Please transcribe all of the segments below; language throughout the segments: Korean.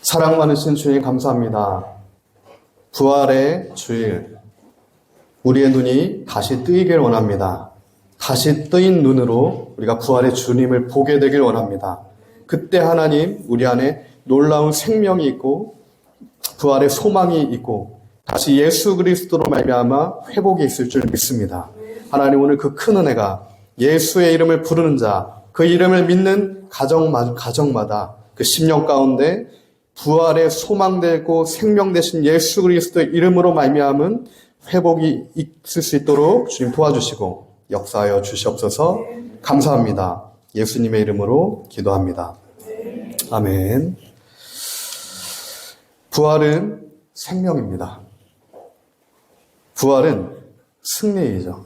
사랑 많으신 주님 감사합니다. 부활의 주일, 우리의 눈이 다시 뜨이길 원합니다. 다시 뜨인 눈으로 우리가 부활의 주님을 보게 되길 원합니다. 그때 하나님, 우리 안에 놀라운 생명이 있고 부활의 소망이 있고 다시 예수 그리스도로 말미암아 회복이 있을 줄 믿습니다. 하나님, 오늘 그 큰 은혜가 예수의 이름을 부르는 자, 그 이름을 믿는 가정마다 그 심령 가운데 부활의 소망되고 생명 되신 예수 그리스도의 이름으로 말미암은 회복이 있을 수 있도록 주님 도와주시고 역사하여 주시옵소서. 감사합니다. 예수님의 이름으로 기도합니다. 아멘. 부활은 생명입니다. 부활은 승리이죠.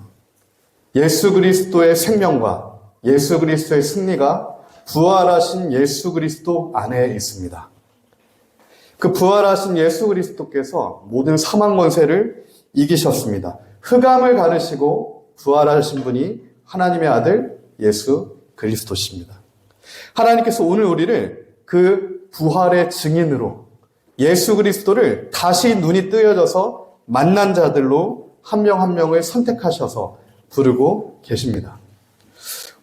예수 그리스도의 생명과 예수 그리스도의 승리가 부활하신 예수 그리스도 안에 있습니다. 그 부활하신 예수 그리스도께서 모든 사망 권세를 이기셨습니다. 흑암을 가르시고 부활하신 분이 하나님의 아들 예수 그리스도십니다. 하나님께서 오늘 우리를 그 부활의 증인으로 예수 그리스도를 다시 눈이 뜨여져서 만난 자들로 한 명 한 명을 선택하셔서 부르고 계십니다.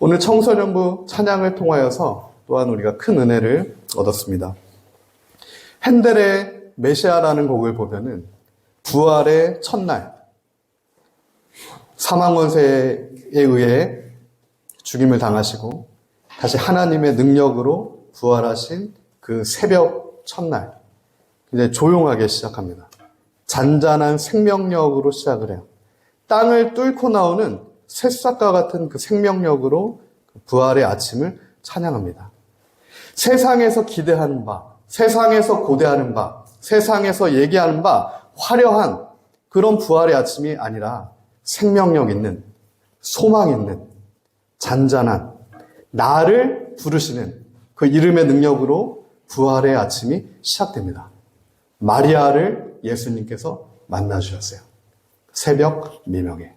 오늘 청소년부 찬양을 통하여서 또한 우리가 큰 은혜를 얻었습니다. 핸델의 메시아라는 곡을 보면은 부활의 첫날 사망 권세에 의해 죽임을 당하시고 다시 하나님의 능력으로 부활하신 그 새벽 첫날 이제 조용하게 시작합니다. 잔잔한 생명력으로 시작을 해요. 땅을 뚫고 나오는 새싹과 같은 그 생명력으로 부활의 아침을 찬양합니다. 세상에서 기대하는 바, 세상에서 고대하는 바, 세상에서 얘기하는 바 화려한 그런 부활의 아침이 아니라 생명력 있는, 소망 있는, 잔잔한 나를 부르시는 그 이름의 능력으로 부활의 아침이 시작됩니다. 마리아를 예수님께서 만나주셨어요. 새벽 미명에.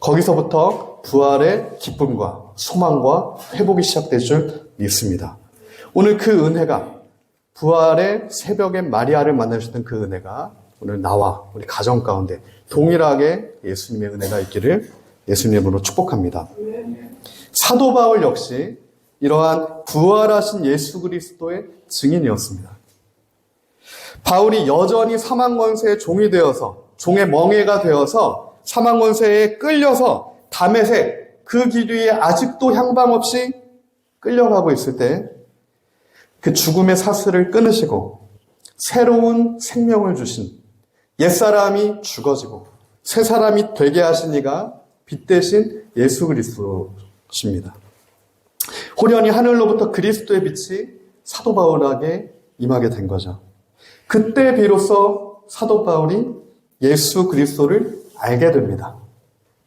거기서부터 부활의 기쁨과 소망과 회복이 시작될 줄 믿습니다. 오늘 그 은혜가 부활의 새벽에 마리아를 만나주셨던 그 은혜가 오늘 나와 우리 가정 가운데 동일하게 예수님의 은혜가 있기를 예수님의 이름으로 축복합니다. 사도 바울 역시 이러한 부활하신 예수 그리스도의 증인이었습니다. 바울이 여전히 사망 권세의 종이 되어서 종의 멍에가 되어서 사망 권세에 끌려서 다메섹 그 길 위에 아직도 향방 없이 끌려가고 있을 때 그 죽음의 사슬을 끊으시고 새로운 생명을 주신 옛사람이 죽어지고 새 사람이 되게 하신 이가 빛 대신 예수 그리스도십니다. 호련히 하늘로부터 그리스도의 빛이 사도 바울에게 임하게 된 거죠. 그때 비로소 사도 바울이 예수 그리스도를 알게 됩니다.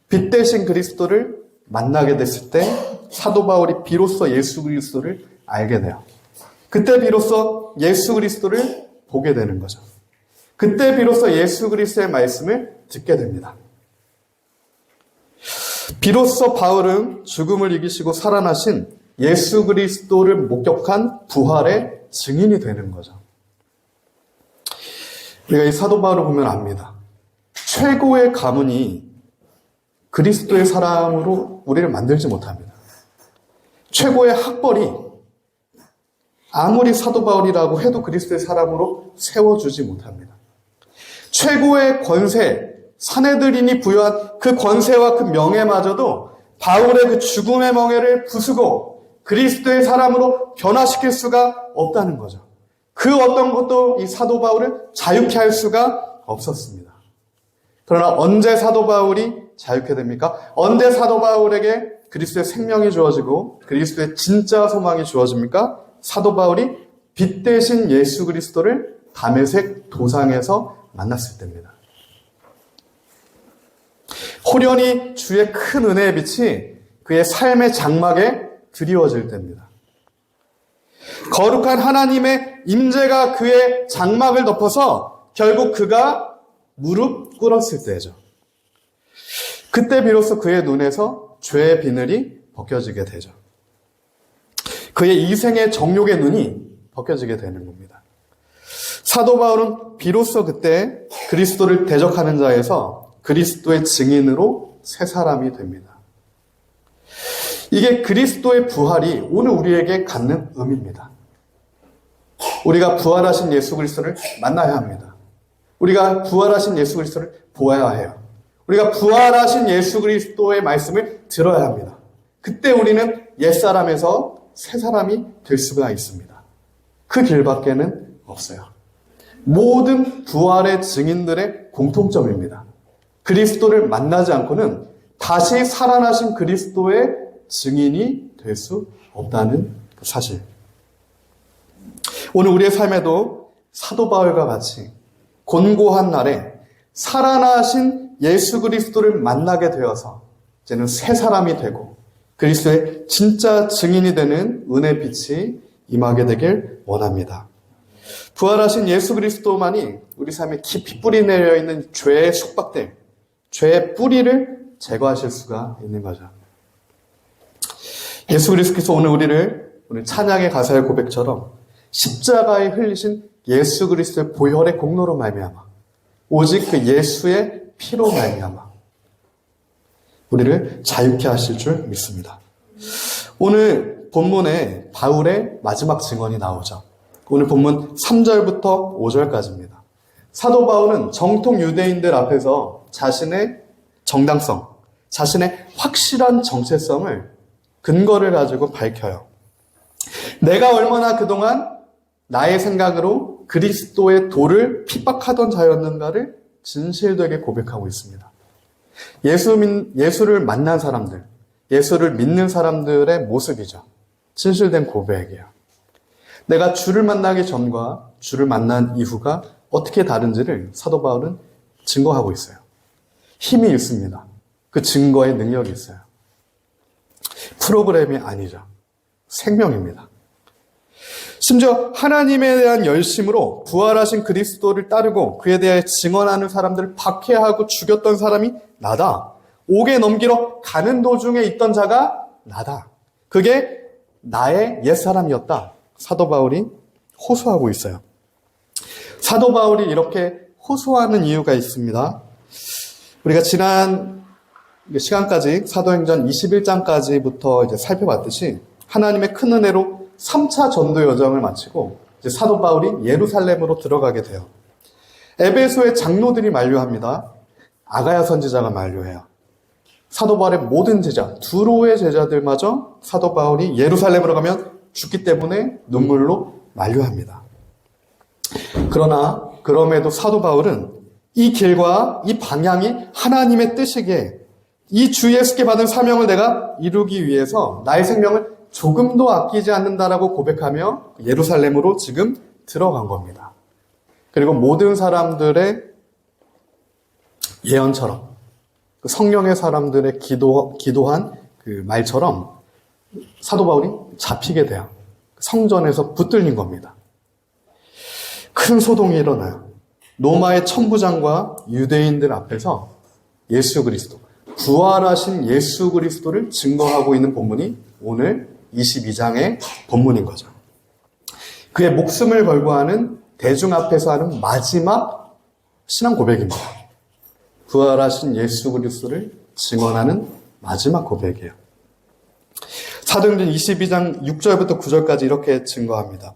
빛 대신 그리스도를 만나게 됐을 때 사도 바울이 비로소 예수 그리스도를 알게 돼요. 그때 비로소 예수 그리스도를 보게 되는 거죠. 그때 비로소 예수 그리스도의 말씀을 듣게 됩니다. 비로소 바울은 죽음을 이기시고 살아나신 예수 그리스도를 목격한 부활의 증인이 되는 거죠. 우리가 이 사도 바울을 보면 압니다. 최고의 가문이 그리스도의 사람으로 우리를 만들지 못합니다. 최고의 학벌이 아무리 사도 바울이라고 해도 그리스도의 사람으로 세워주지 못합니다. 최고의 권세, 사내들인이 부여한 그 권세와 그 명예마저도 바울의 그 죽음의 멍에를 부수고 그리스도의 사람으로 변화시킬 수가 없다는 거죠. 그 어떤 것도 이 사도 바울을 자유케 할 수가 없었습니다. 그러나 언제 사도 바울이 자유케 됩니까? 언제 사도 바울에게 그리스도의 생명이 주어지고 그리스도의 진짜 소망이 주어집니까? 사도 바울이 빛 대신 예수 그리스도를 다메섹 도상에서 만났을 때입니다. 호련히 주의 큰 은혜의 빛이 그의 삶의 장막에 드리워질 때입니다. 거룩한 하나님의 임재가 그의 장막을 덮어서 결국 그가 무릎 꿇었을 때죠. 그때 비로소 그의 눈에서 죄의 비늘이 벗겨지게 되죠. 그의 이생의 정욕의 눈이 벗겨지게 되는 겁니다. 사도 바울은 비로소 그때 그리스도를 대적하는 자에서 그리스도의 증인으로 새 사람이 됩니다. 이게 그리스도의 부활이 오늘 우리에게 갖는 의미입니다. 우리가 부활하신 예수 그리스도를 만나야 합니다. 우리가 부활하신 예수 그리스도를 보아야 해요. 우리가 부활하신 예수 그리스도의 말씀을 들어야 합니다. 그때 우리는 옛사람에서 새 사람이 될 수가 있습니다. 그 길밖에는 없어요. 모든 부활의 증인들의 공통점입니다. 그리스도를 만나지 않고는 다시 살아나신 그리스도의 증인이 될 수 없다는 사실. 오늘 우리의 삶에도 사도 바울과 같이 곤고한 날에 살아나신 예수 그리스도를 만나게 되어서 이제는 새 사람이 되고 그리스도의 진짜 증인이 되는 은혜의 빛이 임하게 되길 원합니다. 부활하신 예수 그리스도만이 우리 삶에 깊이 뿌리 내려 있는 죄의 속박들, 죄의 뿌리를 제거하실 수가 있는 거죠. 예수 그리스도께서 오늘 우리를 오늘 찬양의 가사의 고백처럼 십자가에 흘리신 예수 그리스도의 보혈의 공로로 말미암아 오직 그 예수의 피로 말미암아 우리를 자유케 하실 줄 믿습니다. 오늘 본문에 바울의 마지막 증언이 나오죠. 오늘 본문 3절부터 5절까지입니다. 사도 바울은 정통 유대인들 앞에서 자신의 정당성, 자신의 확실한 정체성을 근거를 가지고 밝혀요. 내가 얼마나 그동안 나의 생각으로 그리스도의 도를 핍박하던 자였는가를 진실되게 고백하고 있습니다. 예수를 만난 사람들, 예수를 믿는 사람들의 모습이죠. 진실된 고백이에요. 내가 주를 만나기 전과 주를 만난 이후가 어떻게 다른지를 사도 바울은 증거하고 있어요. 힘이 있습니다. 그 증거의 능력이 있어요. 프로그램이 아니죠. 생명입니다. 심지어 하나님에 대한 열심으로 부활하신 그리스도를 따르고 그에 대해 증언하는 사람들을 박해하고 죽였던 사람이 나다. 옥에 넘기러 가는 도중에 있던 자가 나다. 그게 나의 옛사람이었다. 사도 바울이 호소하고 있어요. 사도 바울이 이렇게 호소하는 이유가 있습니다. 우리가 지난 시간까지 사도행전 21장까지부터 이제 살펴봤듯이 하나님의 큰 은혜로 3차 전도 여정을 마치고 이제 사도 바울이 예루살렘으로 들어가게 돼요. 에베소의 장로들이 만류합니다. 아가야 선지자가 만류해요. 사도 바울의 모든 제자, 두로의 제자들마저 사도 바울이 예루살렘으로 가면 죽기 때문에 눈물로 만류합니다. 그러나 그럼에도 사도 바울은 이 길과 이 방향이 하나님의 뜻이기에 이 주 예수께 받은 사명을 내가 이루기 위해서 나의 생명을 조금도 아끼지 않는다라고 고백하며 예루살렘으로 지금 들어간 겁니다. 그리고 모든 사람들의 예언처럼 성령의 사람들의 기도한 그 말처럼 사도 바울이 잡히게 돼요. 성전에서 붙들린 겁니다. 큰 소동이 일어나요. 로마의 천부장과 유대인들 앞에서 예수 그리스도, 부활하신 예수 그리스도를 증거하고 있는 본문이 오늘 22장의 본문인 거죠. 그의 목숨을 걸고 하는 대중 앞에서 하는 마지막 신앙 고백입니다. 부활하신 예수 그리스도를 증언하는 마지막 고백이에요. 사도행전 22장 6절부터 9절까지 이렇게 증거합니다.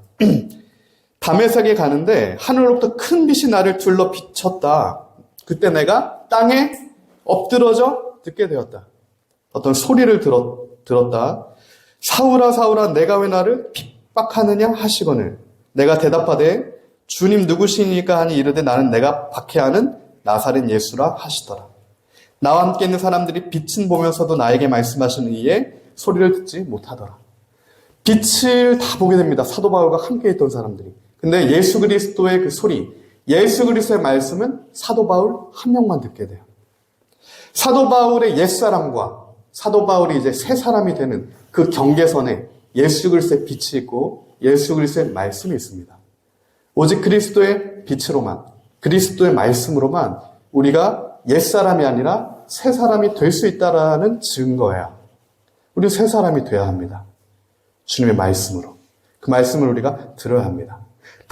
다메섹에 가는데 하늘로부터 큰 빛이 나를 둘러 비쳤다. 그때 내가 땅에 엎드러져 듣게 되었다. 어떤 소리를 들었다. 사울아 사울아 내가 왜 나를 핍박하느냐 하시거늘 내가 대답하되 주님 누구시니까 하니 이르되 나는 내가 박해하는 나사렛 예수라 하시더라. 나와 함께 있는 사람들이 빛은 보면서도 나에게 말씀하시는 이에 소리를 듣지 못하더라. 빛을 다 보게 됩니다. 사도 바울과 함께 있던 사람들이. 근데 예수 그리스도의 그 소리, 예수 그리스도의 말씀은 사도 바울 한 명만 듣게 돼요. 사도 바울의 옛사람과 사도 바울이 이제 새 사람이 되는 그 경계선에 예수 그리스도의 빛이 있고 예수 그리스도의 말씀이 있습니다. 오직 그리스도의 빛으로만, 그리스도의 말씀으로만 우리가 옛사람이 아니라 새 사람이 될 수 있다라는 증거예요. 우리 새 사람이 되어야 합니다. 주님의 말씀으로. 그 말씀을 우리가 들어야 합니다.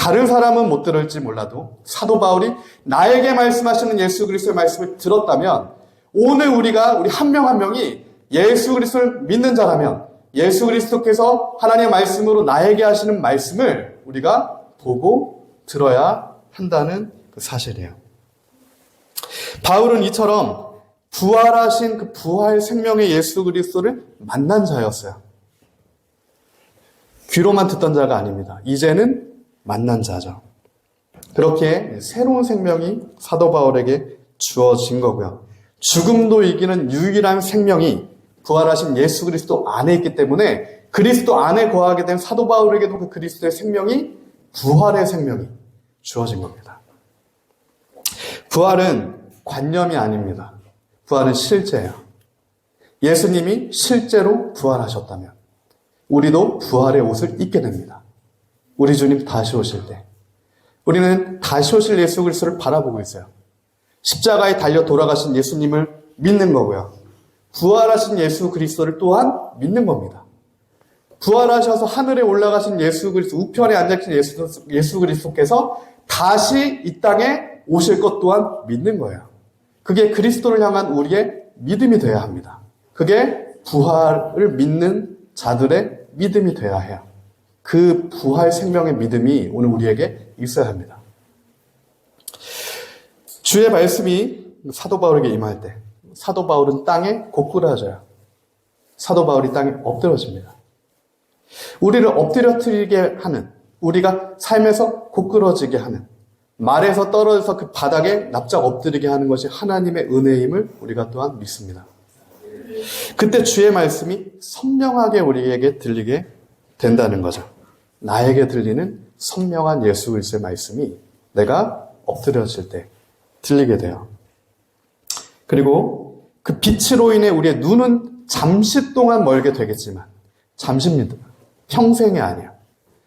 다른 사람은 못 들을지 몰라도 사도 바울이 나에게 말씀하시는 예수 그리스도의 말씀을 들었다면 오늘 우리 한 명 한 명이 예수 그리스도를 믿는 자라면 예수 그리스도께서 하나님의 말씀으로 나에게 하시는 말씀을 우리가 보고 들어야 한다는 그 사실이에요. 바울은 이처럼 부활하신 그 부활 생명의 예수 그리스도를 만난 자였어요. 귀로만 듣던 자가 아닙니다. 이제는 만난 자죠. 그렇게 새로운 생명이 사도 바울에게 주어진 거고요. 죽음도 이기는 유일한 생명이 부활하신 예수 그리스도 안에 있기 때문에 그리스도 안에 거하게 된 사도 바울에게도 그 그리스도의 생명이 부활의 생명이 주어진 겁니다. 부활은 관념이 아닙니다. 부활은 실제예요. 예수님이 실제로 부활하셨다면 우리도 부활의 옷을 입게 됩니다. 우리 주님 다시 오실 때 우리는 다시 오실 예수 그리스도를 바라보고 있어요. 십자가에 달려 돌아가신 예수님을 믿는 거고요. 부활하신 예수 그리스도를 또한 믿는 겁니다. 부활하셔서 하늘에 올라가신 예수 그리스도, 우편에 앉아계신 예수 그리스도께서 다시 이 땅에 오실 것 또한 믿는 거예요. 그게 그리스도를 향한 우리의 믿음이 되어야 합니다. 그게 부활을 믿는 자들의 믿음이 되어야 해요. 그 부활 생명의 믿음이 오늘 우리에게 있어야 합니다. 주의 말씀이 사도 바울에게 임할 때 사도 바울은 땅에 고꾸라져요. 사도 바울이 땅에 엎드러집니다. 우리를 엎드려뜨리게 하는, 우리가 삶에서 고꾸러지게 하는, 말에서 떨어져서 그 바닥에 납작 엎드리게 하는 것이 하나님의 은혜임을 우리가 또한 믿습니다. 그때 주의 말씀이 선명하게 우리에게 들리게 된다는 거죠. 나에게 들리는 선명한 예수 그리스도의 말씀이 내가 엎드려질 때 들리게 돼요. 그리고 그 빛으로 인해 우리의 눈은 잠시 동안 멀게 되겠지만 잠시입니다. 평생이 아니에요.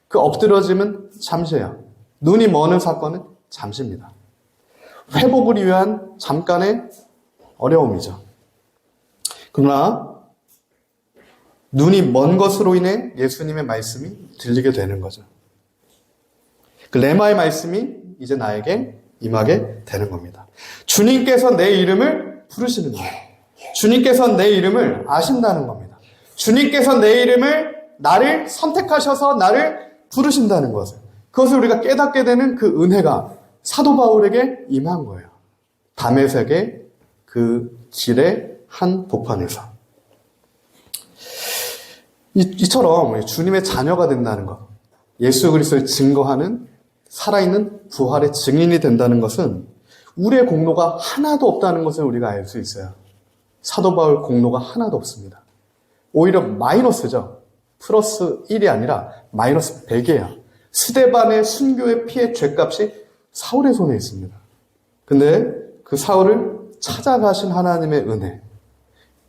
그 엎드러짐은 잠시예요. 눈이 머는 사건은 잠시입니다. 회복을 위한 잠깐의 어려움이죠. 그러나 눈이 먼 것으로 인해 예수님의 말씀이 들리게 되는 거죠. 그 레마의 말씀이 이제 나에게 임하게 되는 겁니다. 주님께서 내 이름을 부르시는 거예요. 주님께서 내 이름을 아신다는 겁니다. 주님께서 내 이름을 나를 선택하셔서 나를 부르신다는 것을, 그것을 우리가 깨닫게 되는 그 은혜가 사도 바울에게 임한 거예요. 다메섹의 그 길의 한 복판에서. 이처럼 주님의 자녀가 된다는 것, 예수 그리스도를 증거하는 살아있는 부활의 증인이 된다는 것은 우리의 공로가 하나도 없다는 것을 우리가 알 수 있어요. 사도 바울 공로가 하나도 없습니다. 오히려 마이너스죠. 플러스 1이 아니라 마이너스 100이에요. 스데반의 순교의 피의 죗값이 사울의 손에 있습니다. 근데 그 사울을 찾아가신 하나님의 은혜,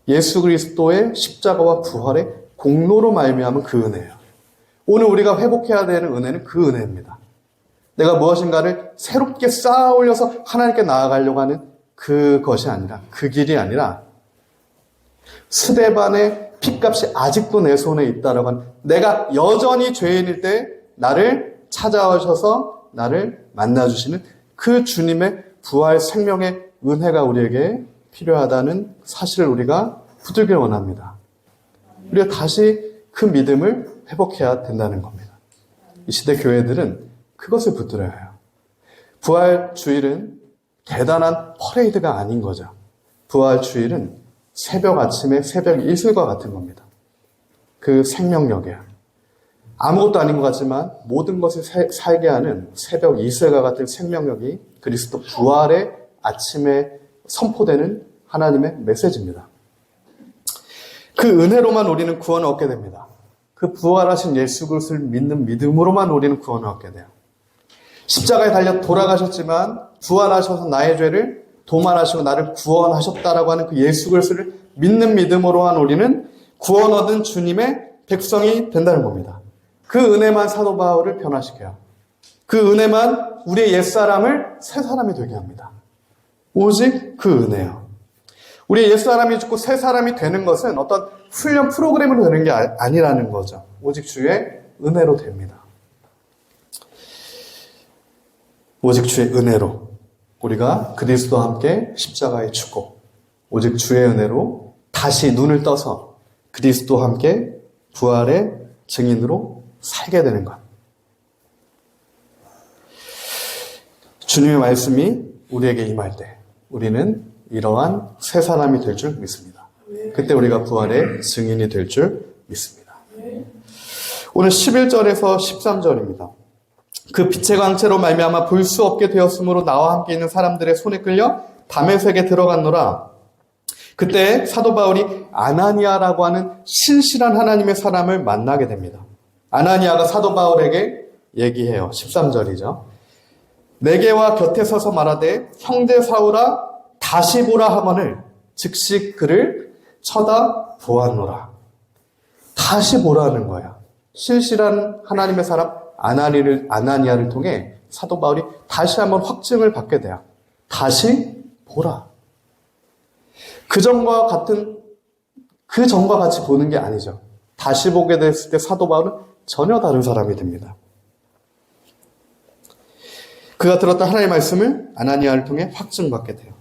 예수 그리스도의 십자가와 부활의 공로로 말미암은 그 은혜예요. 오늘 우리가 회복해야 되는 은혜는 그 은혜입니다. 내가 무엇인가를 새롭게 쌓아 올려서 하나님께 나아가려고 하는 그것이 아니라, 그 길이 아니라 스데반의 핏값이 아직도 내 손에 있다라고 하는, 내가 여전히 죄인일 때 나를 찾아오셔서 나를 만나주시는 그 주님의 부활 생명의 은혜가 우리에게 필요하다는 사실을 우리가 붙들길 원합니다. 우리가 다시 그 믿음을 회복해야 된다는 겁니다. 이 시대 교회들은 그것을 붙들어야 해요. 부활 주일은 대단한 퍼레이드가 아닌 거죠. 부활 주일은 새벽 아침에 새벽 이슬과 같은 겁니다. 그 생명력이에요. 아무것도 아닌 것 같지만 모든 것을 살게 하는 새벽 이슬과 같은 생명력이 그리스도 부활의 아침에 선포되는 하나님의 메시지입니다. 그 은혜로만 우리는 구원을 얻게 됩니다. 그 부활하신 예수 그리스도를 믿는 믿음으로만 우리는 구원을 얻게 돼요. 십자가에 달려 돌아가셨지만 부활하셔서 나의 죄를 도말하시고 나를 구원하셨다라고 하는 그 예수 그리스도를 믿는 믿음으로만 우리는 구원 얻은 주님의 백성이 된다는 겁니다. 그 은혜만 사도 바울을 변화시켜요. 그 은혜만 우리의 옛사람을 새 사람이 되게 합니다. 오직 그 은혜요. 우리의 옛사람이 죽고 새 사람이 되는 것은 어떤 훈련 프로그램으로 되는 게 아니라는 거죠. 오직 주의 은혜로 됩니다. 오직 주의 은혜로 우리가 그리스도와 함께 십자가에 죽고 오직 주의 은혜로 다시 눈을 떠서 그리스도와 함께 부활의 증인으로 살게 되는 것. 주님의 말씀이 우리에게 임할 때 우리는 이러한 새 사람이 될 줄 믿습니다. 그때 우리가 부활의 증인이 될 줄 믿습니다. 오늘 11절에서 13절입니다. 그 빛의 광채로 말미암아 볼 수 없게 되었으므로 나와 함께 있는 사람들의 손에 끌려 다메섹에 들어갔노라. 그때 사도 바울이 아나니아라고 하는 신실한 하나님의 사람을 만나게 됩니다. 아나니아가 사도 바울에게 얘기해요. 13절이죠. 내게와 곁에 서서 말하되 형제 사울아 다시 보라 하거늘 즉시 그를 쳐다보았노라. 다시 보라는 거야. 신실한 하나님의 사람 아나니아를 통해 사도 바울이 다시 한번 확증을 받게 돼요. 다시 보라. 그 전과 같이 보는 게 아니죠. 다시 보게 됐을 때 사도 바울은 전혀 다른 사람이 됩니다. 그가 들었던 하나님의 말씀을 아나니아를 통해 확증받게 돼요.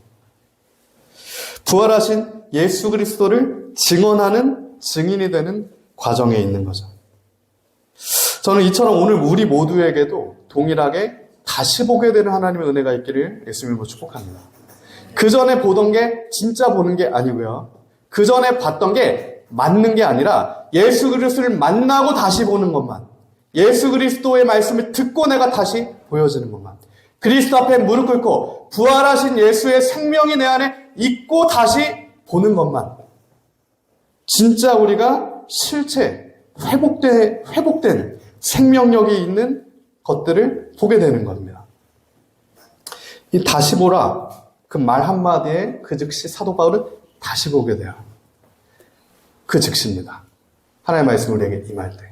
부활하신 예수 그리스도를 증언하는 증인이 되는 과정에 있는 거죠. 저는 이처럼 오늘 우리 모두에게도 동일하게 다시 보게 되는 하나님의 은혜가 있기를 예수님으로 축복합니다. 그 전에 보던 게 진짜 보는 게 아니고요. 그 전에 봤던 게 맞는 게 아니라 예수 그리스도를 만나고 다시 보는 것만. 예수 그리스도의 말씀을 듣고 내가 다시 보여지는 것만. 그리스도 앞에 무릎 꿇고 부활하신 예수의 생명이 내 안에 있고 다시 보는 것만. 진짜 우리가 실체, 회복된 생명력이 있는 것들을 보게 되는 겁니다. 이 다시 보라. 그 말 한마디에 그 즉시 사도 바울은 다시 보게 돼요. 그 즉시입니다. 하나님의 말씀이 우리에게 임할 때.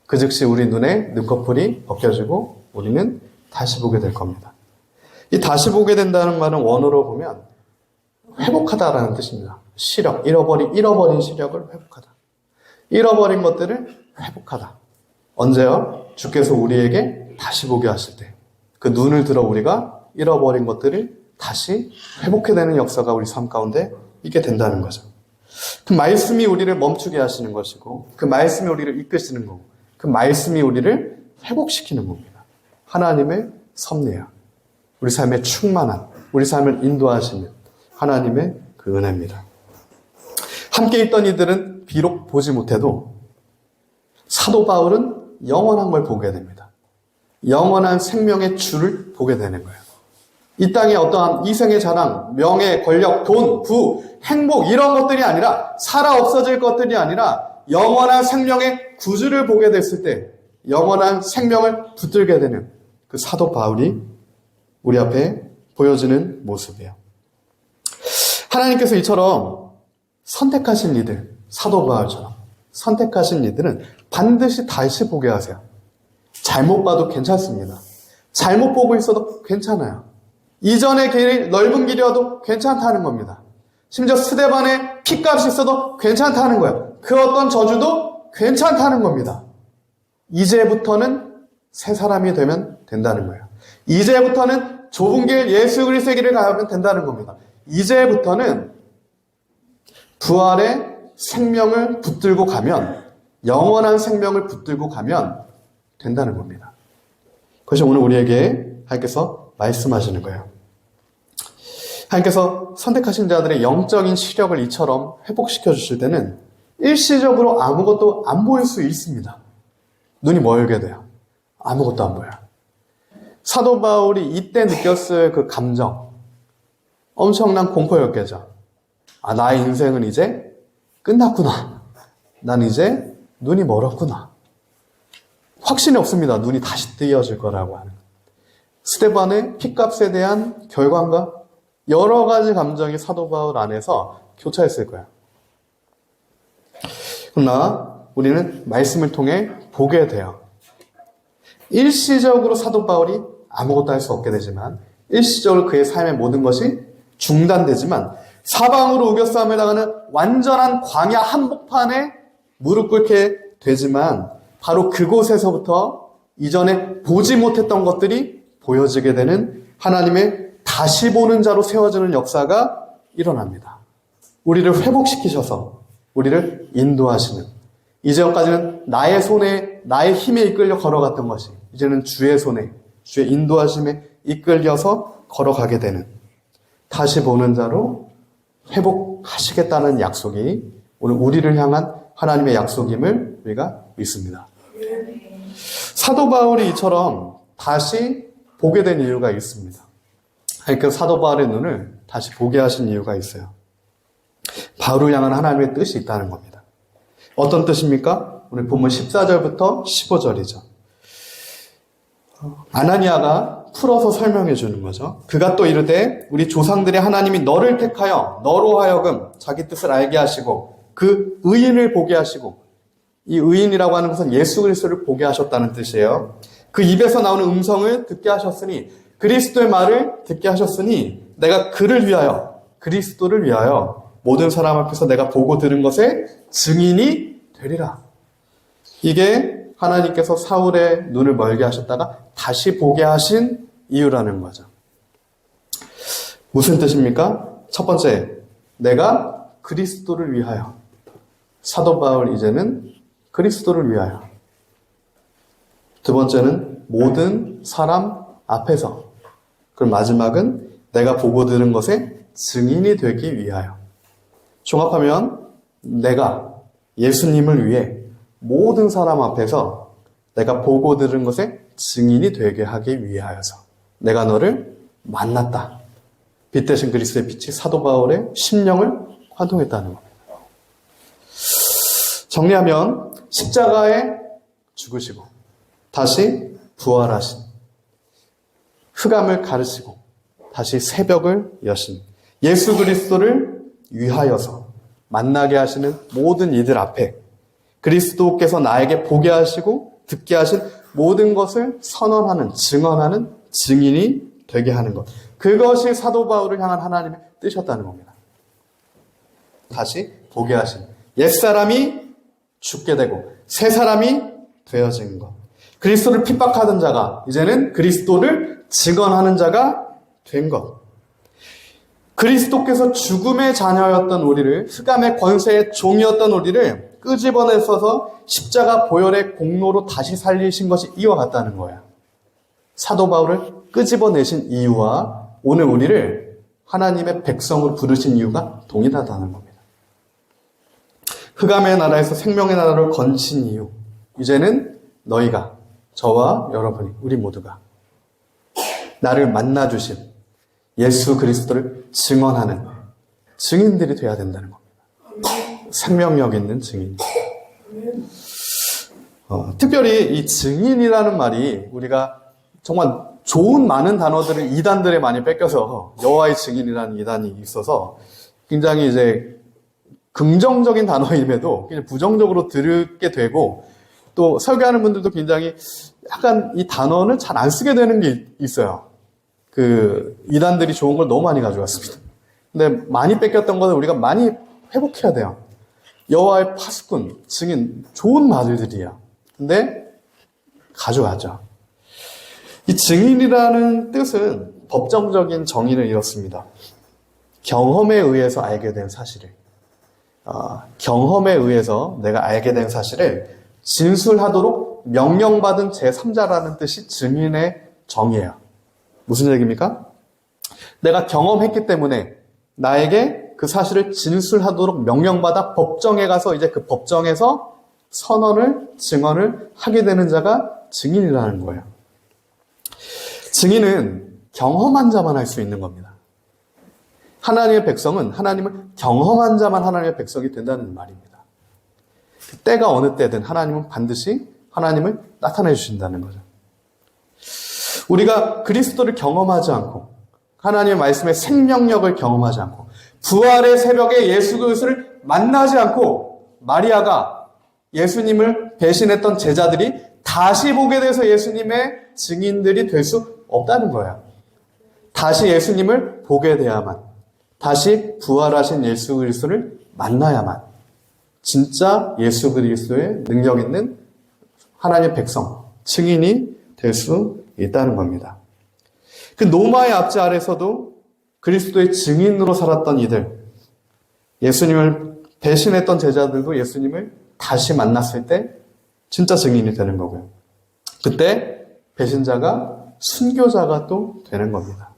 그 즉시 우리 눈에 눈꺼풀이 벗겨지고 우리는 다시 보게 될 겁니다. 이 다시 보게 된다는 말은 원어로 보면 회복하다라는 뜻입니다. 시력, 잃어버린 시력을 회복하다. 잃어버린 것들을 회복하다. 언제요? 주께서 우리에게 다시 보게 하실 때. 그 눈을 들어 우리가 잃어버린 것들을 다시 회복해내는 역사가 우리 삶 가운데 있게 된다는 거죠. 그 말씀이 우리를 멈추게 하시는 것이고 그 말씀이 우리를 이끄시는 거고 그 말씀이 우리를 회복시키는 겁니다. 하나님의 섭리야. 우리 삶의 충만한, 우리 삶을 인도하시는 하나님의 그 은혜입니다. 함께 있던 이들은 비록 보지 못해도 사도 바울은 영원한 걸 보게 됩니다. 영원한 생명의 주를 보게 되는 거예요. 이 땅의 어떠한 이생의 자랑, 명예, 권력, 돈, 부, 행복 이런 것들이 아니라 살아 없어질 것들이 아니라 영원한 생명의 구주를 보게 됐을 때 영원한 생명을 붙들게 되는 그 사도 바울이 우리 앞에 보여지는 모습이에요. 하나님께서 이처럼 선택하신 이들, 사도 바울처럼 선택하신 이들은 반드시 다시 보게 하세요. 잘못 봐도 괜찮습니다. 잘못 보고 있어도 괜찮아요. 이전의 길이 넓은 길이어도 괜찮다는 겁니다. 심지어 스데반의 피값이 있어도 괜찮다는 거예요. 그 어떤 저주도 괜찮다는 겁니다. 이제부터는 새 사람이 되면 된다는 거예요. 이제부터는 좁은 길 예수 그리스도의 길을 가면 된다는 겁니다. 이제부터는 부활의 생명을 붙들고 가면 영원한 생명을 붙들고 가면 된다는 겁니다. 그것이 오늘 우리에게 하나님께서 말씀하시는 거예요. 하나님께서 선택하신 자들의 영적인 시력을 이처럼 회복시켜 주실 때는 일시적으로 아무것도 안 보일 수 있습니다. 눈이 멀게 돼요. 아무것도 안 보여요. 사도 바울이 이때 느꼈을 그 감정, 엄청난 공포였겠죠. 아, 나의 인생은 이제 끝났구나. 난 이제 눈이 멀었구나. 확신이 없습니다. 눈이 다시 뜨여질 거라고 하는. 스데반의 피값에 대한 결과인가? 여러 가지 감정이 사도 바울 안에서 교차했을 거예요. 그러나 우리는 말씀을 통해 보게 돼요. 일시적으로 사도 바울이 아무것도 할 수 없게 되지만 일시적으로 그의 삶의 모든 것이 중단되지만 사방으로 우겨싸움을 당하는 완전한 광야 한복판에 무릎 꿇게 되지만 바로 그곳에서부터 이전에 보지 못했던 것들이 보여지게 되는 하나님의 다시 보는 자로 세워지는 역사가 일어납니다. 우리를 회복시키셔서 우리를 인도하시는, 이제까지는 나의 손에 나의 힘에 이끌려 걸어갔던 것이 이제는 주의 손에 주의 인도하심에 이끌려서 걸어가게 되는, 다시 보는 자로 회복하시겠다는 약속이 오늘 우리를 향한 하나님의 약속임을 우리가 믿습니다. 사도 바울이 이처럼 다시 보게 된 이유가 있습니다. 그 사도 바울의 눈을 다시 보게 하신 이유가 있어요. 바울을 향한 하나님의 뜻이 있다는 겁니다. 어떤 뜻입니까? 오늘 본문 14절부터 15절이죠. 아나니아가 풀어서 설명해 주는 거죠. 그가 또 이르되 우리 조상들의 하나님이 너를 택하여 너로 하여금 자기 뜻을 알게 하시고 그 의인을 보게 하시고, 이 의인이라고 하는 것은 예수 그리스도를 보게 하셨다는 뜻이에요. 그 입에서 나오는 음성을 듣게 하셨으니, 그리스도의 말을 듣게 하셨으니 내가 그를 위하여, 그리스도를 위하여 모든 사람 앞에서 내가 보고 들은 것의 증인이 되리라. 이게 하나님께서 사울의 눈을 멀게 하셨다가 다시 보게 하신 이유라는 거죠. 무슨 뜻입니까? 첫 번째, 내가 그리스도를 위하여. 사도 바울 이제는 그리스도를 위하여. 두 번째는 모든 사람 앞에서. 그럼 마지막은 내가 보고 들은 것의 증인이 되기 위하여. 종합하면 내가 예수님을 위해 모든 사람 앞에서 내가 보고 들은 것의 증인이 되게 하기 위하여서 내가 너를 만났다. 빛 대신 그리스도의 빛이 사도 바울의 심령을 환통했다는 겁니다. 정리하면 십자가에 죽으시고 다시 부활하신, 흑암을 가르시고 다시 새벽을 여신 예수 그리스도를 위하여서 만나게 하시는 모든 이들 앞에 그리스도께서 나에게 보게 하시고 듣게 하신 모든 것을 선언하는, 증언하는 증인이 되게 하는 것. 그것이 사도 바울을 향한 하나님의 뜻이었다는 겁니다. 다시 보게 하신, 옛사람이 죽게 되고 새 사람이 되어진 것. 그리스도를 핍박하던 자가 이제는 그리스도를 증언하는 자가 된 것. 그리스도께서 죽음의 자녀였던 우리를, 흑암의 권세의 종이었던 우리를 끄집어내셔서 십자가 보혈의 공로로 다시 살리신 것이 이와 같다는 거예요. 사도 바울을 끄집어내신 이유와 오늘 우리를 하나님의 백성으로 부르신 이유가 동일하다는 겁니다. 흑암의 나라에서 생명의 나라로 건진 이유, 이제는 너희가, 저와 여러분이, 우리 모두가 나를 만나주신 예수 그리스도를 증언하는 증인들이 돼야 된다는 겁니다. 생명력 있는 증인. 특별히 이 증인이라는 말이 우리가 정말 좋은 많은 단어들을 이단들에 많이 뺏겨서 여호와의 증인이라는 이단이 있어서 굉장히 이제 긍정적인 단어임에도 그냥 부정적으로 들게 되고, 또 설교하는 분들도 굉장히 약간 이 단어는 잘 안 쓰게 되는 게 있어요. 그 이단들이 좋은 걸 너무 많이 가져왔습니다. 근데 많이 뺏겼던 것은 우리가 많이 회복해야 돼요. 여호와의 파수꾼, 증인, 좋은 말들이에요. 근데 가져가죠. 이 증인이라는 뜻은 법정적인 정의를 이뤘습니다. 경험에 의해서 알게 된 사실을, 경험에 의해서 내가 알게 된 사실을 진술하도록 명령받은 제3자라는 뜻이 증인의 정의예요. 무슨 얘기입니까? 내가 경험했기 때문에 나에게 그 사실을 진술하도록 명령받아 법정에 가서 이제 그 법정에서 선언을, 증언을 하게 되는 자가 증인이라는 거예요. 증인은 경험한 자만 할 수 있는 겁니다. 하나님의 백성은 하나님을 경험한 자만 하나님의 백성이 된다는 말입니다. 때가 어느 때든 하나님은 반드시 하나님을 나타내 주신다는 거죠. 우리가 그리스도를 경험하지 않고 하나님의 말씀의 생명력을 경험하지 않고 부활의 새벽에 예수 그리스도를 만나지 않고 마리아가 예수님을 배신했던 제자들이 다시 보게 돼서 예수님의 증인들이 될 수 없다는 거예요. 다시 예수님을 보게 돼야만, 다시 부활하신 예수 그리스도를 만나야만 진짜 예수 그리스도의 능력 있는 하나님의 백성, 증인이 될 수 있다는 겁니다. 그 노마의 앞지 아래서도 그리스도의 증인으로 살았던 이들, 예수님을 배신했던 제자들도 예수님을 다시 만났을 때 진짜 증인이 되는 거고요. 그때 배신자가 순교자가 또 되는 겁니다.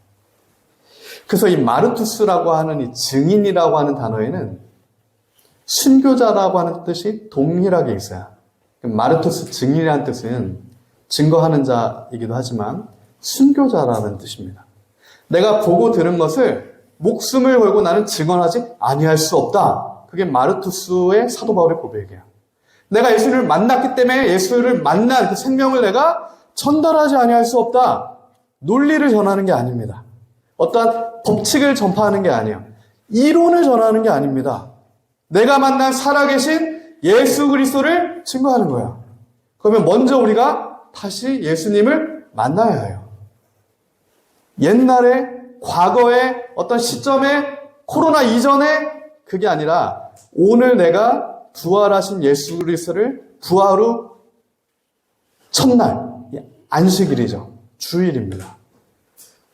그래서 이 마르투스라고 하는 이 증인이라고 하는 단어에는 순교자라고 하는 뜻이 동일하게 있어요. 마르투스 증인이라는 뜻은 증거하는 자이기도 하지만 순교자라는 뜻입니다. 내가 보고 들은 것을 목숨을 걸고 나는 증언하지 아니할 수 없다. 그게 마르투스의 사도 바울의 고백이에요. 내가 예수를 만났기 때문에 예수를 만난 그 생명을 내가 전달하지 아니할 수 없다. 논리를 전하는 게 아닙니다. 어떠한 법칙을 전파하는 게 아니에요. 이론을 전하는 게 아닙니다. 내가 만난 살아계신 예수 그리스도를 증거하는 거예요. 그러면 먼저 우리가 다시 예수님을 만나야 해요. 옛날에, 과거에, 어떤 시점에, 코로나 이전에 그게 아니라 오늘 내가 부활하신 예수 그리스도를 부활 후 첫날, 안식일이죠. 주일입니다.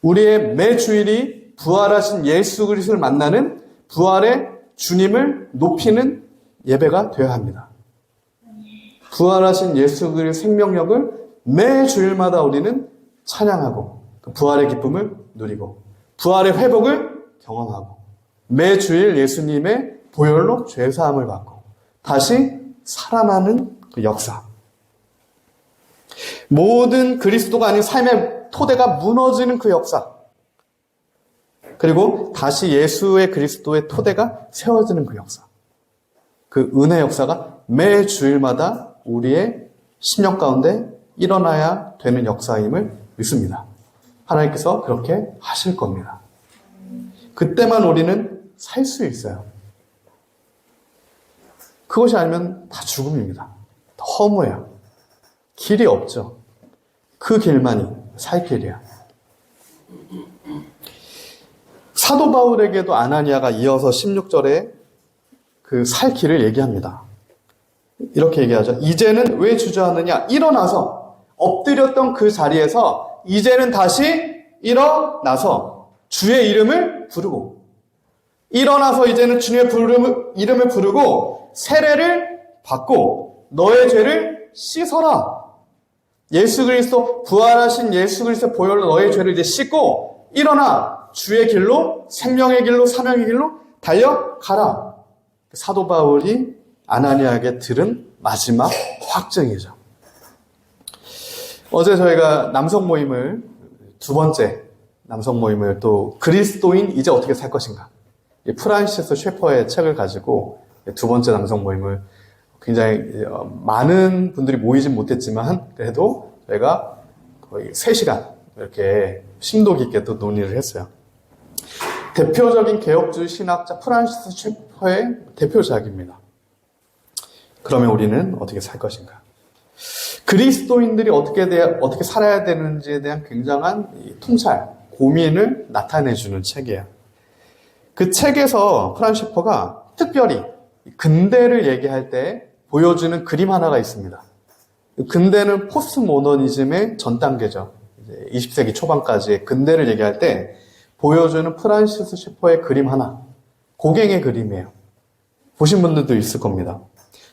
우리의 매 주일이 부활하신 예수 그리스도를 만나는 부활의 주님을 높이는 예배가 되어야 합니다. 부활하신 예수 그리스도의 생명력을 매 주일마다 우리는 찬양하고 그 부활의 기쁨을 누리고 부활의 회복을 경험하고 매 주일 예수님의 보혈로 죄사함을 받고 다시 살아나는 그 역사. 모든 그리스도가 아닌 삶의 토대가 무너지는 그 역사. 그리고 다시 예수의 그리스도의 토대가 세워지는 그 역사. 그 은혜 역사가 매 주일마다 우리의 심령 가운데 일어나야 되는 역사임을 믿습니다. 하나님께서 그렇게 하실 겁니다. 그때만 우리는 살 수 있어요. 그것이 아니면 다 죽음입니다. 허무해요. 길이 없죠. 그 길만이 살 길이야. 사도 바울에게도 아나니아가 이어서 16절에 그 살 길을 얘기합니다. 이렇게 얘기하죠. 이제는 왜 주저하느냐? 일어나서 엎드렸던 그 자리에서 이제는 다시 일어나서 주의 이름을 부르고 일어나서 이제는 주님의 이름을 부르고 세례를 받고 너의 죄를 씻어라. 예수 그리스도 부활하신 예수 그리스도 보혈로 너의 죄를 이제 씻고 일어나 주의 길로 생명의 길로 사명의 길로 달려가라. 사도 바울이 아나니아에게 들은 마지막 확증이죠. 어제 저희가 남성 모임을 두 번째 남성 모임을 또 그리스도인 이제 어떻게 살 것인가 프란시스 셰퍼의 책을 가지고 두 번째 남성 모임을 굉장히 많은 분들이 모이진 못했지만 그래도 저희가 거의 3시간 이렇게 심도 깊게 또 논의를 했어요. 대표적인 개혁주의 신학자 프란시스 셰퍼의 대표작입니다. 그러면 우리는 어떻게 살 것인가? 그리스도인들이 어떻게 살아야 되는지에 대한 굉장한 통찰, 고민을 나타내주는 책이에요. 그 책에서 프란시스 셰퍼가 특별히 근대를 얘기할 때 보여주는 그림 하나가 있습니다. 근대는 포스트 모더니즘의 전 단계죠. 20세기 초반까지의 근대를 얘기할 때 보여주는 프란시스 셰퍼의 그림 하나. 고갱의 그림이에요. 보신 분들도 있을 겁니다.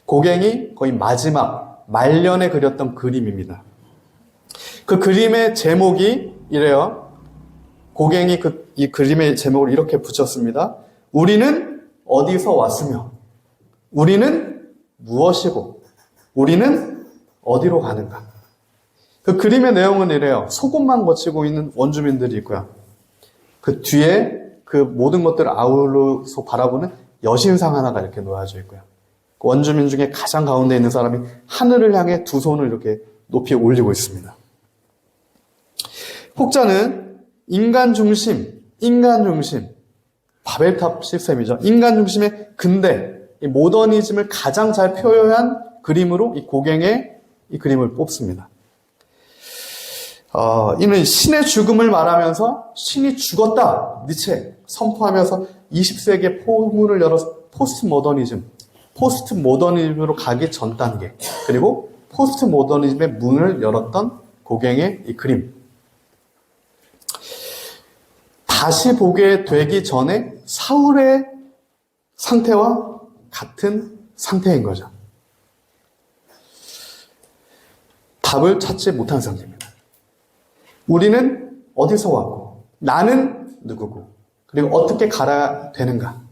고갱이 거의 마지막 말년에 그렸던 그림입니다. 그 그림의 제목이 이래요. 고갱이 이 그림의 제목을 이렇게 붙였습니다. 우리는 어디서 왔으며 우리는 무엇이고 우리는 어디로 가는가. 그 그림의 내용은 이래요. 속옷만 거치고 있는 원주민들이 있고요. 그 뒤에 그 모든 것들을 아우러서 바라보는 여신상 하나가 이렇게 놓여져 있고요. 그 원주민 중에 가장 가운데 있는 사람이 하늘을 향해 두 손을 이렇게 높이 올리고 있습니다. 혹자는 인간 중심, 바벨탑 시스템이죠. 인간 중심의 근대, 이 모더니즘을 가장 잘 표현한 그림으로 이 고갱의 이 그림을 뽑습니다. 이는 신의 죽음을 말하면서 신이 죽었다, 니체 선포하면서 20세기의 포문을 열어서 포스트 모더니즘으로 가기 전 단계, 그리고 포스트 모더니즘의 문을 열었던 고갱의 이 그림. 다시 보게 되기 전에 사울의 상태와 같은 상태인 거죠. 답을 찾지 못한 상태입니다. 우리는 어디서 왔고, 나는 누구고, 그리고 어떻게 가야 되는가.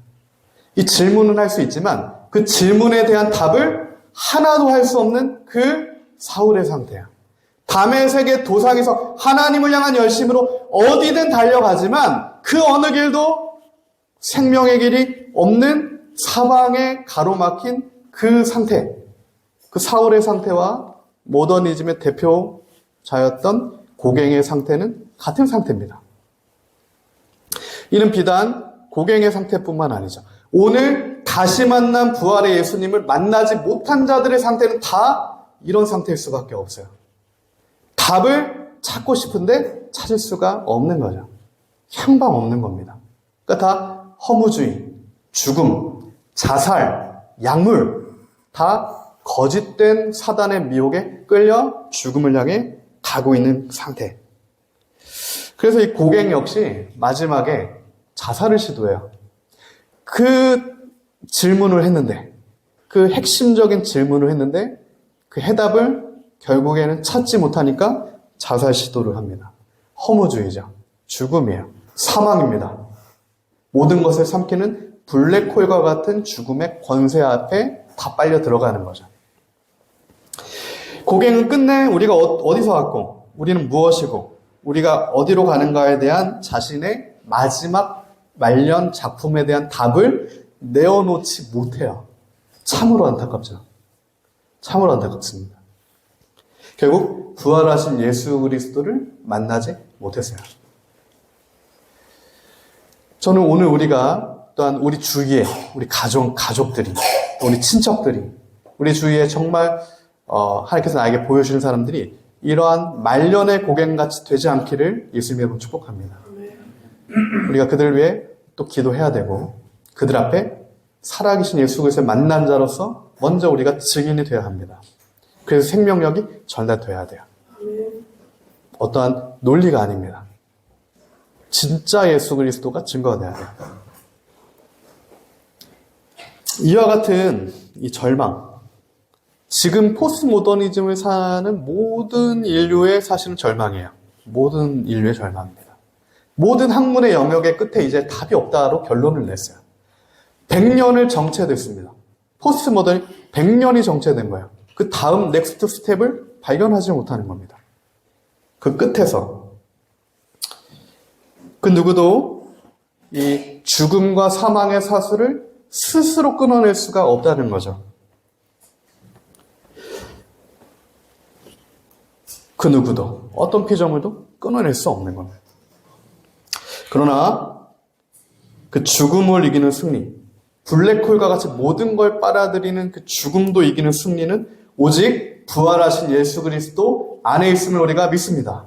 이 질문은 할 수 있지만 그 질문에 대한 답을 하나도 할 수 없는 그 사울의 상태야. 다메섹의 도상에서 하나님을 향한 열심으로 어디든 달려가지만 그 어느 길도 생명의 길이 없는 사방에 가로막힌 그 상태, 그 사울의 상태와 모더니즘의 대표자였던 고갱의 상태는 같은 상태입니다. 이는 비단 고갱의 상태뿐만 아니죠. 오늘 다시 만난 부활의 예수님을 만나지 못한 자들의 상태는 다 이런 상태일 수밖에 없어요. 답을 찾고 싶은데 찾을 수가 없는 거죠. 향방 없는 겁니다. 그러니까 다 허무주의, 죽음, 자살, 약물, 다 거짓된 사단의 미혹에 끌려 죽음을 향해 가고 있는 상태. 그래서 이 고갱 역시 마지막에 자살을 시도해요. 그 질문을 했는데, 그 핵심적인 질문을 했는데 그 해답을 결국에는 찾지 못하니까 자살 시도를 합니다. 허무주의죠. 죽음이에요. 사망입니다. 모든 것을 삼키는 블랙홀과 같은 죽음의 권세 앞에 다 빨려 들어가는 거죠. 고갱은 끝내 우리가 어디서 왔고, 우리는 무엇이고, 우리가 어디로 가는가에 대한 자신의 마지막 말년 작품에 대한 답을 내어놓지 못해요. 참으로 안타깝죠. 참으로 안타깝습니다. 결국 부활하신 예수 그리스도를 만나지 못했어요. 저는 오늘 우리가 또한 우리 주위에 우리 가족들이, 우리 친척들이, 우리 주위에 정말 하나님께서 나에게 보여주시는 사람들이 이러한 말년의 고갱같이 되지 않기를 예수님으로 축복합니다. 우리가 그들을 위해 또 기도해야 되고, 그들 앞에 살아계신 예수 그리스도를 만난 자로서 먼저 우리가 증인이 되어야 합니다. 그래서 생명력이 전달돼야 돼요. 어떠한 논리가 아닙니다. 진짜 예수 그리스도가 증거가 돼야 돼요. 이와 같은 이 절망, 지금 포스트 모더니즘을 사는 모든 인류의 사실은 절망이에요. 모든 인류의 절망입니다. 모든 학문의 영역의 끝에 이제 답이 없다로 결론을 냈어요. 100년을 정체됐습니다. 포스트 모더니 100년이 정체된 거예요. 그 다음 넥스트 스텝을 발견하지 못하는 겁니다. 그 끝에서 그 누구도 이 죽음과 사망의 사슬을 스스로 끊어낼 수가 없다는 거죠. 그 누구도, 어떤 피조물도 끊어낼 수 없는 겁니다. 그러나 그 죽음을 이기는 승리, 블랙홀과 같이 모든 걸 빨아들이는 그 죽음도 이기는 승리는 오직 부활하신 예수 그리스도 안에 있음을 우리가 믿습니다.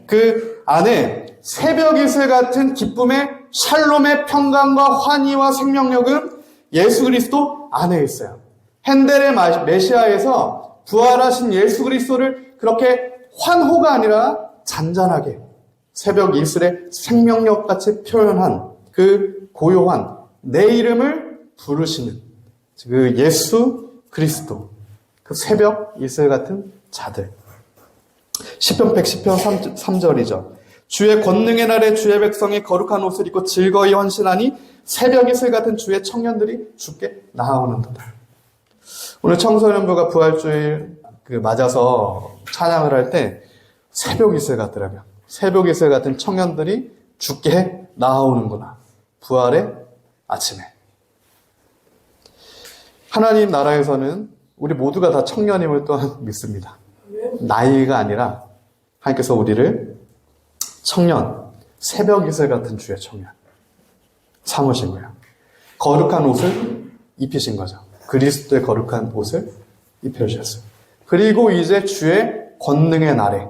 그 안에 새벽 이슬 같은 기쁨의 샬롬의 평강과 환희와 생명력은 예수 그리스도 안에 있어요. 핸델의 메시아에서 부활하신 예수 그리스도를 그렇게 환호가 아니라 잔잔하게 새벽 이슬의 생명력같이 표현한 그 고요한 내 이름을 부르시는 그 예수 그리스도, 그 새벽 이슬 같은 자들. 시편 110편 3절이죠. 주의 권능의 날에 주의 백성이 거룩한 옷을 입고 즐거이 헌신하니 새벽 이슬 같은 주의 청년들이 주께 나아오는도다. 오늘 청소년부가 부활주일 맞아서 찬양을 할 때 새벽 이슬 같더라고요. 새벽 이슬 같은 청년들이 주께 나아오는구나. 부활의 아침에. 하나님 나라에서는 우리 모두가 다 청년임을 또한 믿습니다. 나이가 아니라 하나님께서 우리를 청년, 새벽 이슬 같은 주의 청년 삼으신 거예요. 거룩한 옷을 입히신 거죠. 그리스도의 거룩한 옷을 입혀주셨어요. 그리고 이제 주의 권능의 날에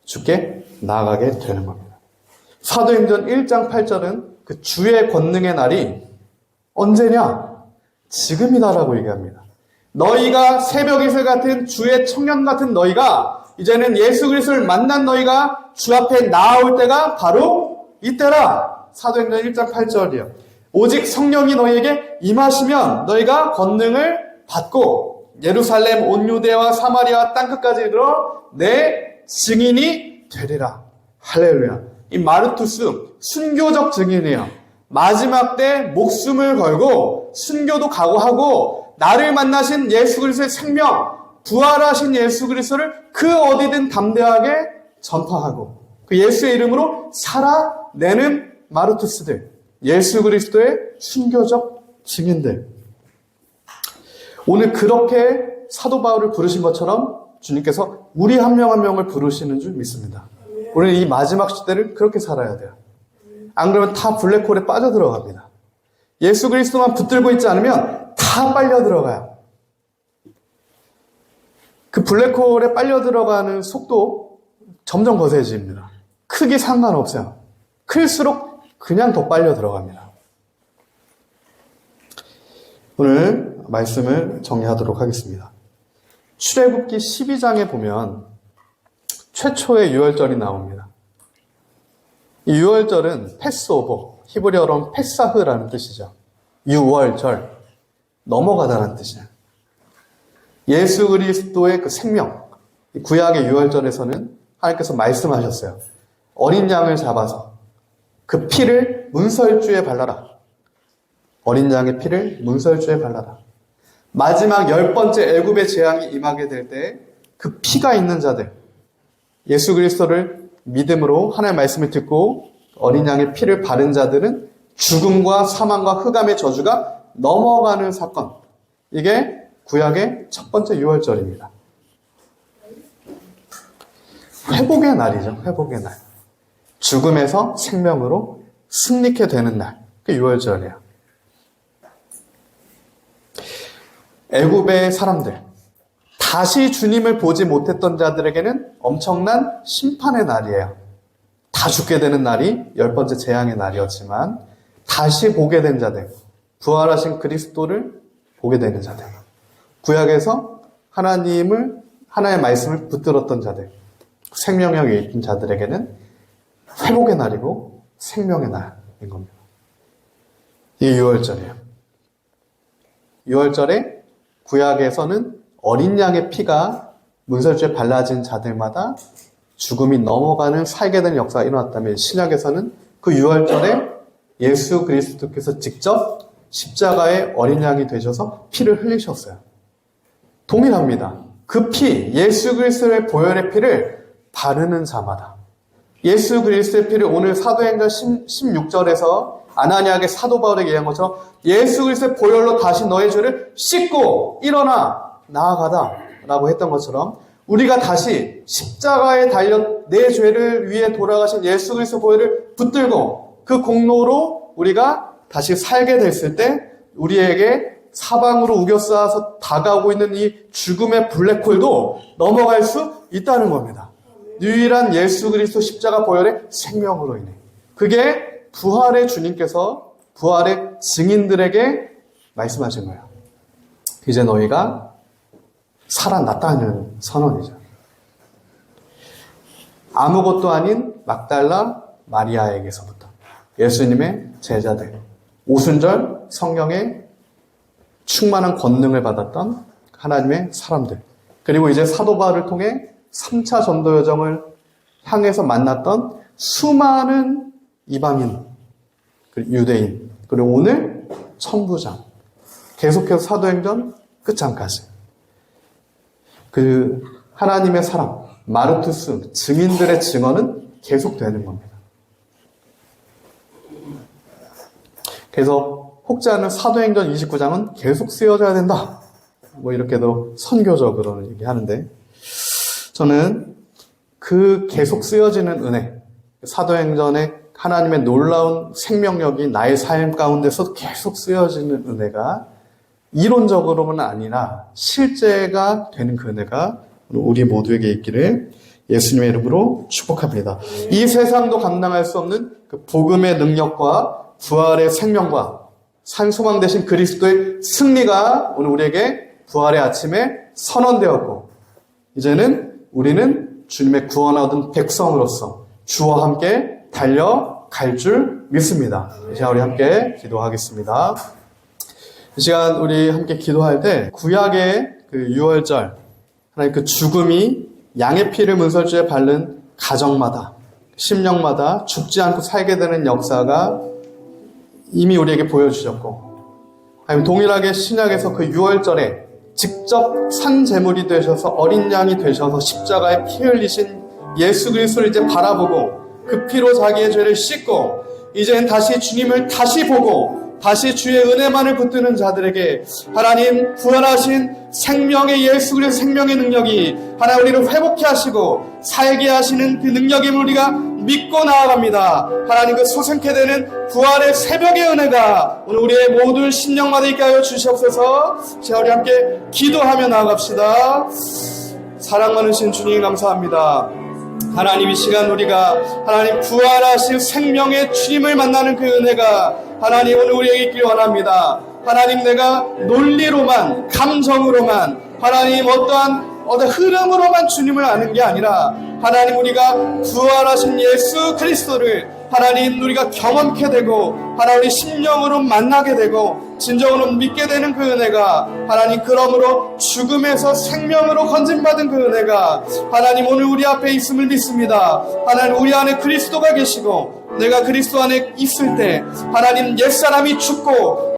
주께 나아가게 되는 겁니다. 사도행전 1장 8절은 그 주의 권능의 날이 언제냐? 지금이다라고 얘기합니다. 너희가 새벽 이슬 같은 주의 청년 같은 너희가 이제는 예수 그리스도를 만난 너희가 주 앞에 나아올 때가 바로 이때라. 사도행전 1장 8절이요. 오직 성령이 너희에게 임하시면 너희가 권능을 받고 예루살렘 온 유대와 사마리아 땅끝까지 이르러 내 증인이 되리라. 할렐루야. 이 마르투스 순교적 증인이에요. 마지막 때 목숨을 걸고 순교도 각오하고 나를 만나신 예수 그리스도의 생명, 부활하신 예수 그리스도를 그 어디든 담대하게 전파하고 그 예수의 이름으로 살아내는 마르투스들, 예수 그리스도의 순교적 증인들. 오늘 그렇게 사도 바울을 부르신 것처럼 주님께서 우리 한 명 한 명을 부르시는 줄 믿습니다. 우리는 이 마지막 시대를 그렇게 살아야 돼요. 안 그러면 다 블랙홀에 빠져들어갑니다. 예수 그리스도만 붙들고 있지 않으면 다 빨려 들어가요. 그 블랙홀에 빨려 들어가는 속도 점점 거세집니다. 크기 상관없어요. 클수록 그냥 더 빨려 들어갑니다. 오늘 말씀을 정리하도록 하겠습니다. 출애굽기 12장에 보면 최초의 유월절이 나옵니다. 이 유월절은 패스오버, 히브리어로는 페사흐라는 뜻이죠. 유월절, 넘어가다라는 뜻이에요. 예수 그리스도의 그 생명, 구약의 유월절에서는 하나님께서 말씀하셨어요. 어린 양을 잡아서 그 피를 문설주에 발라라. 어린 양의 피를 문설주에 발라라. 마지막 10번째 애굽의 재앙이 임하게 될 때 그 피가 있는 자들, 예수 그리스도를 믿음으로 하나님의 말씀을 듣고 어린 양의 피를 바른 자들은 죽음과 사망과 흑암의 저주가 넘어가는 사건. 이게 구약의 첫 번째 유월절입니다. 회복의 날이죠. 회복의 날. 죽음에서 생명으로 승리케 되는 날. 그게 유월절이에요. 애굽의 사람들, 다시 주님을 보지 못했던 자들에게는 엄청난 심판의 날이에요. 다 죽게 되는 날이 10번째 재앙의 날이었지만 다시 보게 된 자들, 부활하신 그리스도를 보게 되는 자들, 구약에서 하나님의 말씀을 붙들었던 자들, 생명력이 있는 자들에게는 회복의 날이고 생명의 날인 겁니다. 이게 유월절이에요. 유월절에 구약에서는 어린 양의 피가 문설주에 발라진 자들마다 죽음이 넘어가는 살게 된 역사가 일어났다면 신약에서는 그 유월절에 예수 그리스도께서 직접 십자가의 어린 양이 되셔서 피를 흘리셨어요. 동일합니다. 그 피, 예수 그리스도의 보혈의 피를 바르는 자마다, 예수 그리스도의 피를 오늘 사도행전 16절에서 아나니아에게 사도 바울에게 얘기한 것처럼 예수 그리스도의 보혈로 다시 너의 죄를 씻고 일어나 나아가다 라고 했던 것처럼 우리가 다시 십자가에 달려 내 죄를 위해 돌아가신 예수 그리스도 보혈을 붙들고 그 공로로 우리가 다시 살게 됐을 때 우리에게 사방으로 우겨싸서 다가오고 있는 이 죽음의 블랙홀도 넘어갈 수 있다는 겁니다. 유일한 예수 그리스도 십자가 보혈의 생명으로 인해. 그게 부활의 주님께서 부활의 증인들에게 말씀하신 거예요. 이제 너희가 살아났다는 선언이죠. 아무것도 아닌 막달라 마리아에게서부터 예수님의 제자들, 오순절 성령의 충만한 권능을 받았던 하나님의 사람들, 그리고 이제 사도 바울을 통해 3차 전도 여정을 향해서 만났던 수많은 이방인, 유대인, 그리고 오늘 천부장, 계속해서 사도행전 끝장까지 그 하나님의 사람, 마르투스, 증인들의 증언은 계속되는 겁니다. 그래서 혹자는 사도행전 29장은 계속 쓰여져야 된다. 뭐 이렇게도 선교적으로는 얘기하는데 저는 그 계속 쓰여지는 은혜, 사도행전의 하나님의 놀라운 생명력이 나의 삶 가운데서 계속 쓰여지는 은혜가 이론적으로는 아니라 실제가 되는 그 은혜가 우리 모두에게 있기를 예수님의 이름으로 축복합니다. 이 세상도 감당할 수 없는 그 복음의 능력과 부활의 생명과 산소망 되신 그리스도의 승리가 오늘 우리에게 부활의 아침에 선언되었고, 이제는 우리는 주님의 구원 얻은 백성으로서 주와 함께 달려 갈 줄 믿습니다. 이 시간 우리 함께 기도하겠습니다. 이 시간 우리 함께 기도할 때 구약의 그 유월절, 하나님 그 죽음이 양의 피를 문설주에 바른 가정마다, 심령마다 죽지 않고 살게 되는 역사가 이미 우리에게 보여주셨고, 하나님 동일하게 신약에서 그 유월절에 직접 산 제물이 되셔서 어린 양이 되셔서 십자가에 피 흘리신 예수 그리스도를 이제 바라보고 그 피로 자기의 죄를 씻고 이제는 다시 주님을 다시 보고 다시 주의 은혜만을 붙드는 자들에게 하나님 부활하신 생명의 예수 그리스도 생명의 능력이 하나님 우리를 회복케 하시고 살게 하시는 그 능력임을 우리가 믿고 나아갑니다. 하나님 그 소생케 되는 부활의 새벽의 은혜가 오늘 우리의 모든 심령마다 있게 하여 주시옵소서. 자, 우리 함께 기도하며 나아갑시다. 사랑 많으신 주님 감사합니다. 하나님 이 시간 우리가 하나님 부활하신 생명의 주님을 만나는 그 은혜가 하나님 오늘 우리에게 있길 원합니다. 하나님 내가 논리로만 감정으로만 하나님 어떠한 흐름으로만 주님을 아는 게 아니라 하나님 우리가 부활하신 예수 그리스도를 하나님 우리가 경험케 되고 하나님 우리 심령으로 만나게 되고 진정으로 믿게 되는 그 은혜가 하나님 그러므로 죽음에서 생명으로 건진받은 그 은혜가 하나님 오늘 우리 앞에 있음을 믿습니다. 하나님 우리 안에 그리스도가 계시고 내가 그리스도 안에 있을 때 하나님 옛사람이 죽고